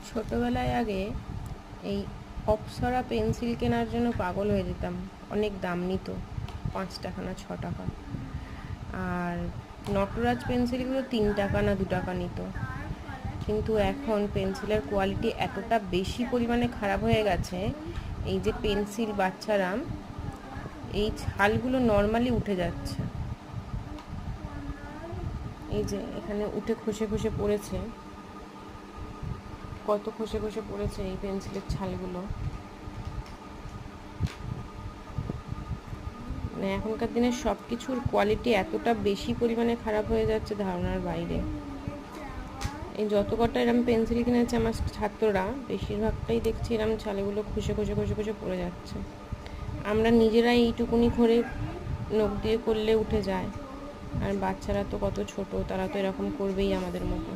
ছোটোবেলায় আগে এই অপ্সরা পেন্সিল কেনার জন্য পাগল হয়ে যেতাম। অনেক দাম নিত, 5 টাকা না 6 টাকা। আর নটরাজ পেন্সিলগুলো 3 টাকা না 2 টাকা নিত। কিন্তু এখন পেন্সিলের কোয়ালিটি এতটা বেশি পরিমাণে খারাপ হয়ে গেছে, এই যে পেন্সিল বাচ্চারা এই ছালগুলো নর্মালি উঠে যাচ্ছে। এই যে এখানে উঠে খসে খসে পড়েছে, কত খসে খসে পড়েছে এই পেন্সিলের ছালগুলো। মানে এখনকার দিনে সব কিছুর কোয়ালিটি এতটা বেশি পরিমাণে খারাপ হয়ে যাচ্ছে, ধারণার বাইরে। এই যত কটা এরম পেন্সিল কিনেছে আমার ছাত্ররা, বেশিরভাগটাই দেখছি এরম ছালগুলো খসে খসে খসে খসে পড়ে যাচ্ছে। আমরা নিজেরাই এইটুকুনি করে নখ দিয়ে করলে উঠে যায়, আর বাচ্চারা তো কত ছোট, তারা তো এরকম করবেই আমাদের মতো।